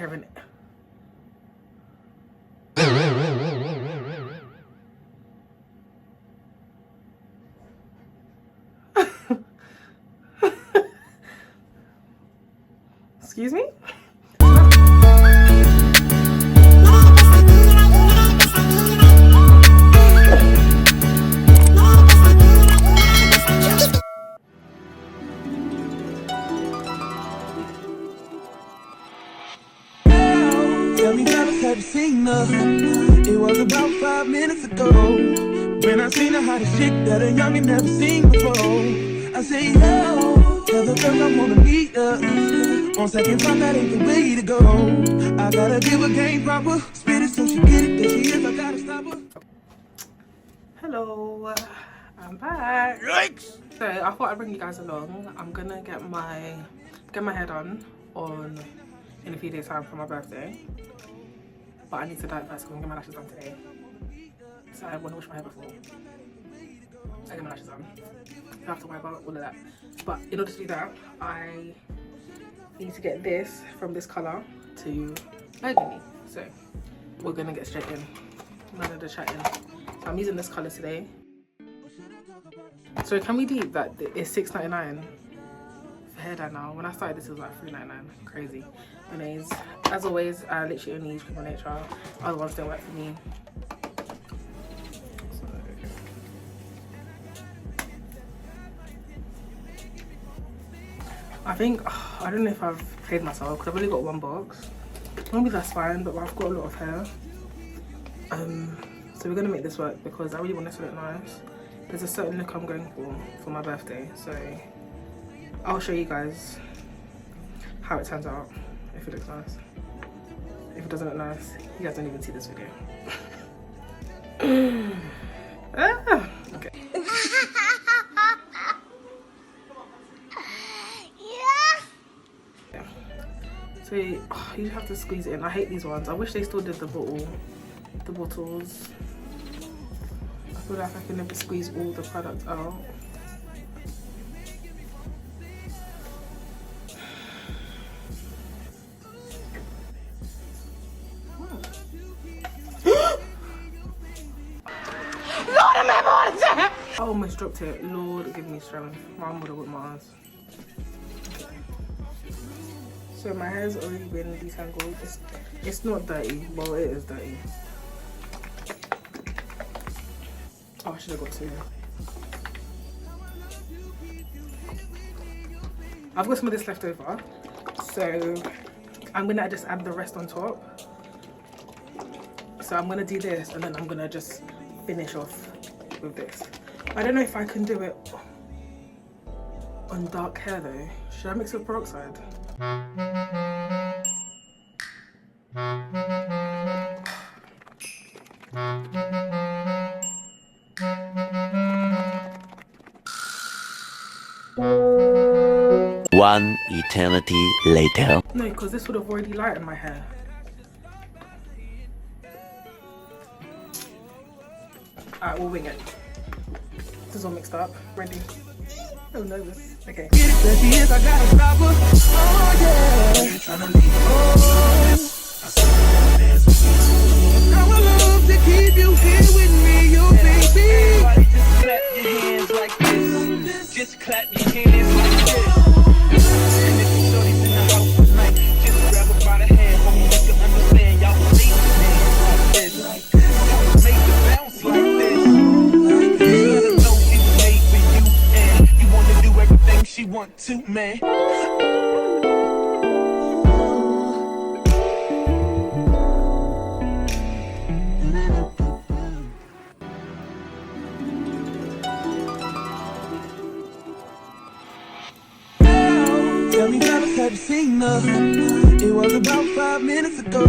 Having it. Excuse me? Tell me that I had seen her. It was about 5 minutes ago when I seen the hottest chick that a youngin' never seen before. I say, yo, tell the girl I wanna meet her. On second thought, that ain't the way to go. I gotta give her game proper. Spit it so she get it. There she is, I gotta stop her. Hello, I'm back. Yikes! So I thought I'd bring you guys along. I'm gonna get my hair done in a few days time for my birthday. But I need to dye it first because I'm gonna get my lashes done today. So I want to wash my hair before I get my lashes done. I have to worry about all of that. But in order to do that, I need to get this from this colour to burgundy. So we're gonna get straight in. None of the chatting. So I'm using this colour today. So can we deep that it's $6.99 for hair dye now? When I started this it was like $3.99. Crazy. Anyways, as always, I literally only use Crème by Nature. Other ones don't work for me. So, I think, I don't know if I've paid myself because I've only got one box. Maybe that's fine, but I've got a lot of hair. So we're gonna make this work because I really want this to look nice. There's a certain look I'm going for my birthday, so I'll show you guys how it turns out, if it looks nice. If it doesn't look nice, you guys don't even see this video. Okay. Yeah. So you have to squeeze it in. I hate these ones. I wish they still did the bottles. I feel like I can never squeeze all the product out. I almost dropped it. Lord, give me strength. Mom would have whipped my ass. Okay. So my hair's already been detangled. It's not dirty. Well, it is dirty. Oh, I should have got two. I've got some of this left over, so I'm gonna just add the rest on top. So I'm gonna do this, and then I'm gonna just finish off with this. I don't know if I can do it on dark hair though. Should I mix it with peroxide? One eternity later. No, because this would have already lightened my hair. Alright, we'll wing it. This is all mixed up. Ready? I'm nervous. Okay. Get it, there she is, I gotta stop her. Oh yeah. Tryna leave. Oh. I would love to keep you here with me, you baby. Just clap your hands like this. Just clap your hands like this. And if you shorty's in the house tonight, just grab her by the hand. Homie, you can understand. Y'all can leave your hands like this. Y'all make the bounce like this. You gotta know it's made for you, and you wanna do everything she want to, man. Tell me that I had seen her. It was about 5 minutes ago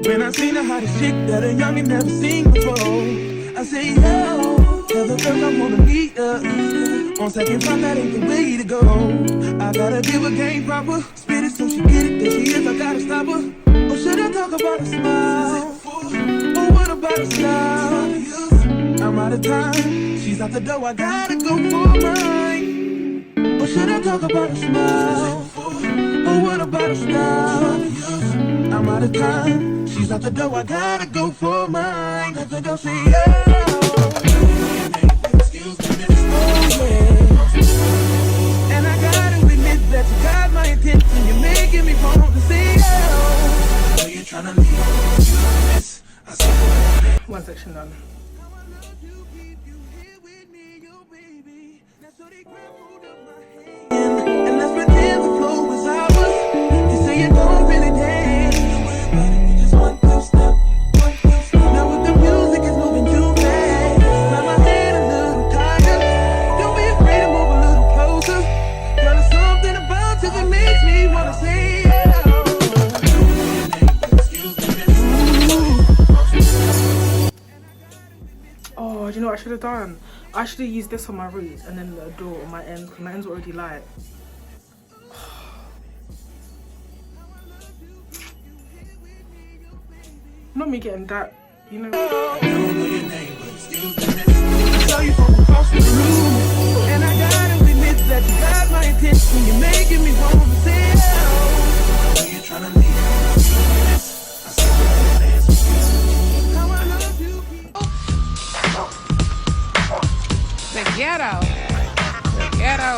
when I seen the hottest chick that a youngin' never seen before. I say, yo, tell the girl I wanna meet her. On second thought, that ain't the way to go. I gotta give her game proper. Spit it so she get it. There she is, I gotta stop her. Or should I talk about a smile? Or what about a style? I'm out of time. She's out the door, I gotta go for mine. Or should I talk about a smile? Or what about a style? I'm out of time. She's out the door, I gotta go for mine. Let the girl say, oh, excuse me, miss. Oh, yeah. And I gotta admit that you got my attention. You're making me want to say, oh. I know you're trying to leave, miss. I said, one section done. And let's pretend the flow is ours. You say you don't really dance. Just one, two step. Now with the music is moving too fast. Now my head a little tired. Don't be afraid to move a little closer. Girl, there's something about you that makes me wanna say oh, do you know what I should have done? I should have used this on my roots and then the door on my end, because my end's already light. Not me getting that, you know. I don't know your name, but excuse me, miss. I saw you from across the room. And I gotta admit that you got my attention. You're making me want to say oh. I know you're trying to leave. I saw you dance with you. How I love you. The ghetto. The ghetto.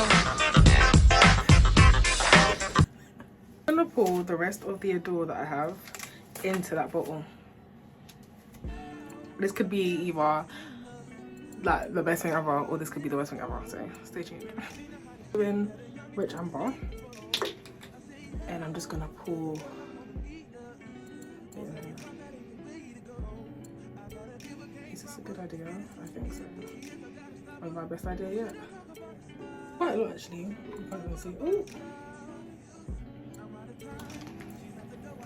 I'm gonna pour the rest of the Adore that I have into that bottle. This could be either like the best thing ever, or this could be the worst thing ever, so stay tuned. Doing Rich Amber, and I'm just gonna pour in. Is this a good idea? I think so. Or my best idea yet? Quite a lot actually. You can't even see. Ooh.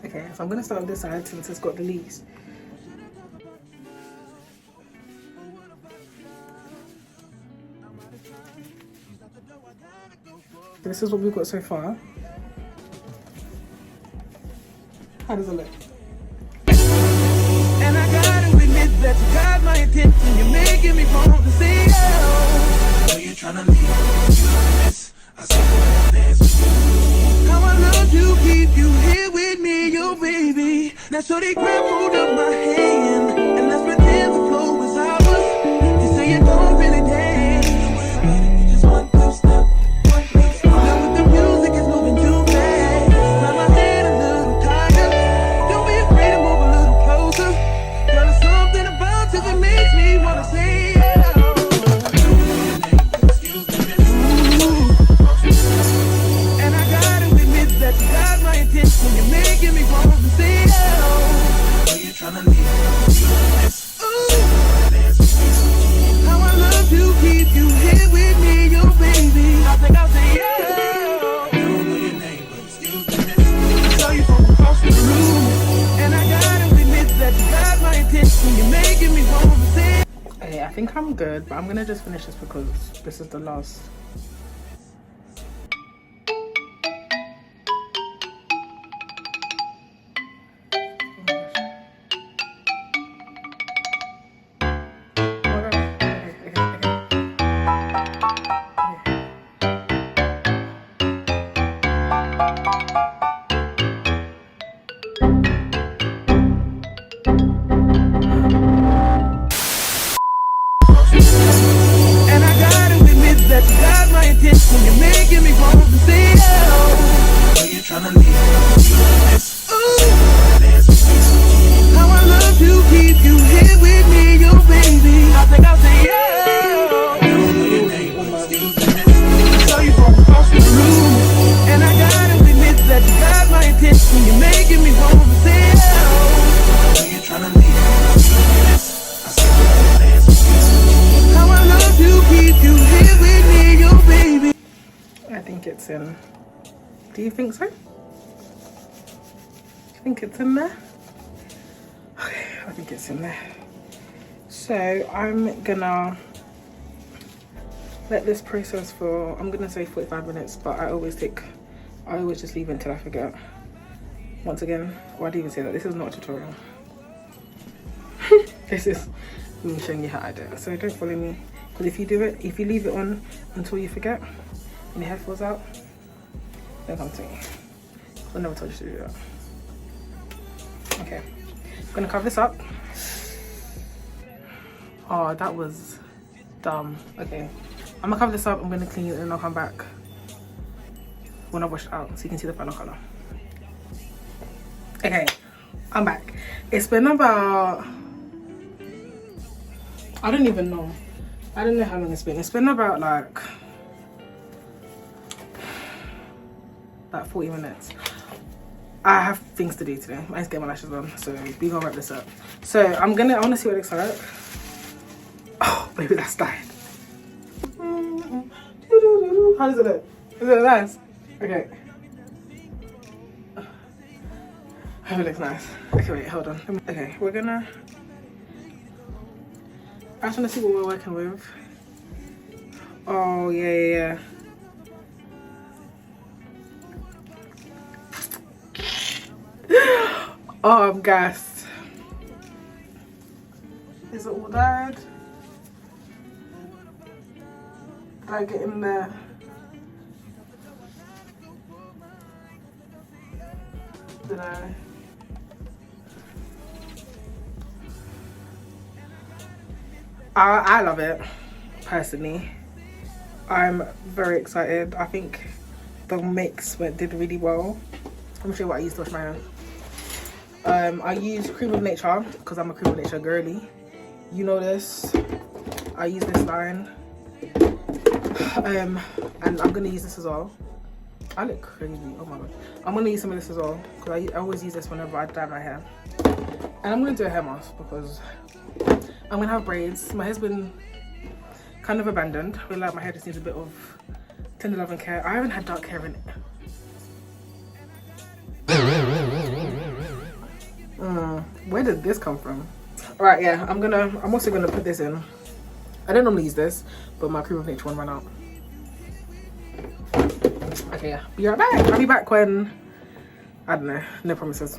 Okay, so I'm gonna start on this side since it's got the least. This is what we've got so far. How does it look? And I gotta admit that you got my attention. You're making me want to say oh. I know you're trying to leave. Miss, I saw you dance with you. How I love you, keep you here with me, yo baby. Now so they grab hold of my hand, and let's pretend the flow is ours. You say you don't really dance. Just one, two step. Now with the music is moving too fast. Now my head a little tired. Don't be afraid to move a little closer. Girl, there's something about you that makes me wanna say oh. Excuse me, miss. And I gotta admit that you got my attention. You're making me want to say oh. I know you're trying to leave. How I love you, keep you here with me, yo baby. I think I'll say oh. I don't know your name, but excuse me, miss. I saw you from across the room. And I gotta admit that you got my attention. You're making me want to say Okay, I think I'm good, but I'm gonna just finish this because this is the last. and I gotta admit that you got my attention. You're making me want to say oh. I know you're trying to leave. How I love you, keep you here with me, yo baby. I think I'll say oh. I don't know your name, but excuse me, miss. I saw you from across the room. And I gotta admit that you got my attention. You're making me want to say oh. I know you're trying to leave. I saw you dance with you. How I love you, keep you here with me, yo baby. I think it's in. Do you think so? I think it's in there. Okay, I think it's in there. So I'm gonna let this process for, I'm gonna say 45 minutes, but I always just leave it until I forget. Once again, why do you even say that? This is not a tutorial. This is me showing you how I do it. So don't follow me, because if you leave it on until you forget and your hair falls out, don't come to me. I never told you to do that. Okay, I'm gonna cover this up. Oh, that was dumb. Okay, I'm gonna cover this up, I'm gonna clean it, and I'll come back when I wash it out so you can see the final color. Okay, I'm back. It's been about, I don't even know. I don't know how long it's been. It's been about like 40 minutes. I have things to do today. I need to get my lashes on, so we gonna wrap this up. So I wanna see what it looks like. Oh, baby, that's dyed. How does it look? Is it nice? Okay. I hope it looks nice. Okay, wait, hold on. Okay, we're gonna, I just wanna see what we're working with. Oh, yeah. Oh, I'm gassed. Is it all dyed? Did I get in there? Did I? I love it, personally. I'm very excited. I think the mix did really well. Let me show you what I used to wash my hair. I use Cream of Nature because I'm a Cream of Nature girly. You know this. I use this line. And I'm gonna use this as well. I look crazy. Oh my god. I'm gonna use some of this as well because I always use this whenever I dye my hair. And I'm gonna do a hair mask because I'm gonna have braids. My hair's been kind of abandoned. I feel like my hair just needs a bit of tender love and care. I haven't had dark hair in it. Where did this come from? Alright, yeah, I'm also gonna put this in. I don't normally use this, but my Cream of Nature one ran out. Okay, yeah, be right back. I'll be back when, I don't know, no promises.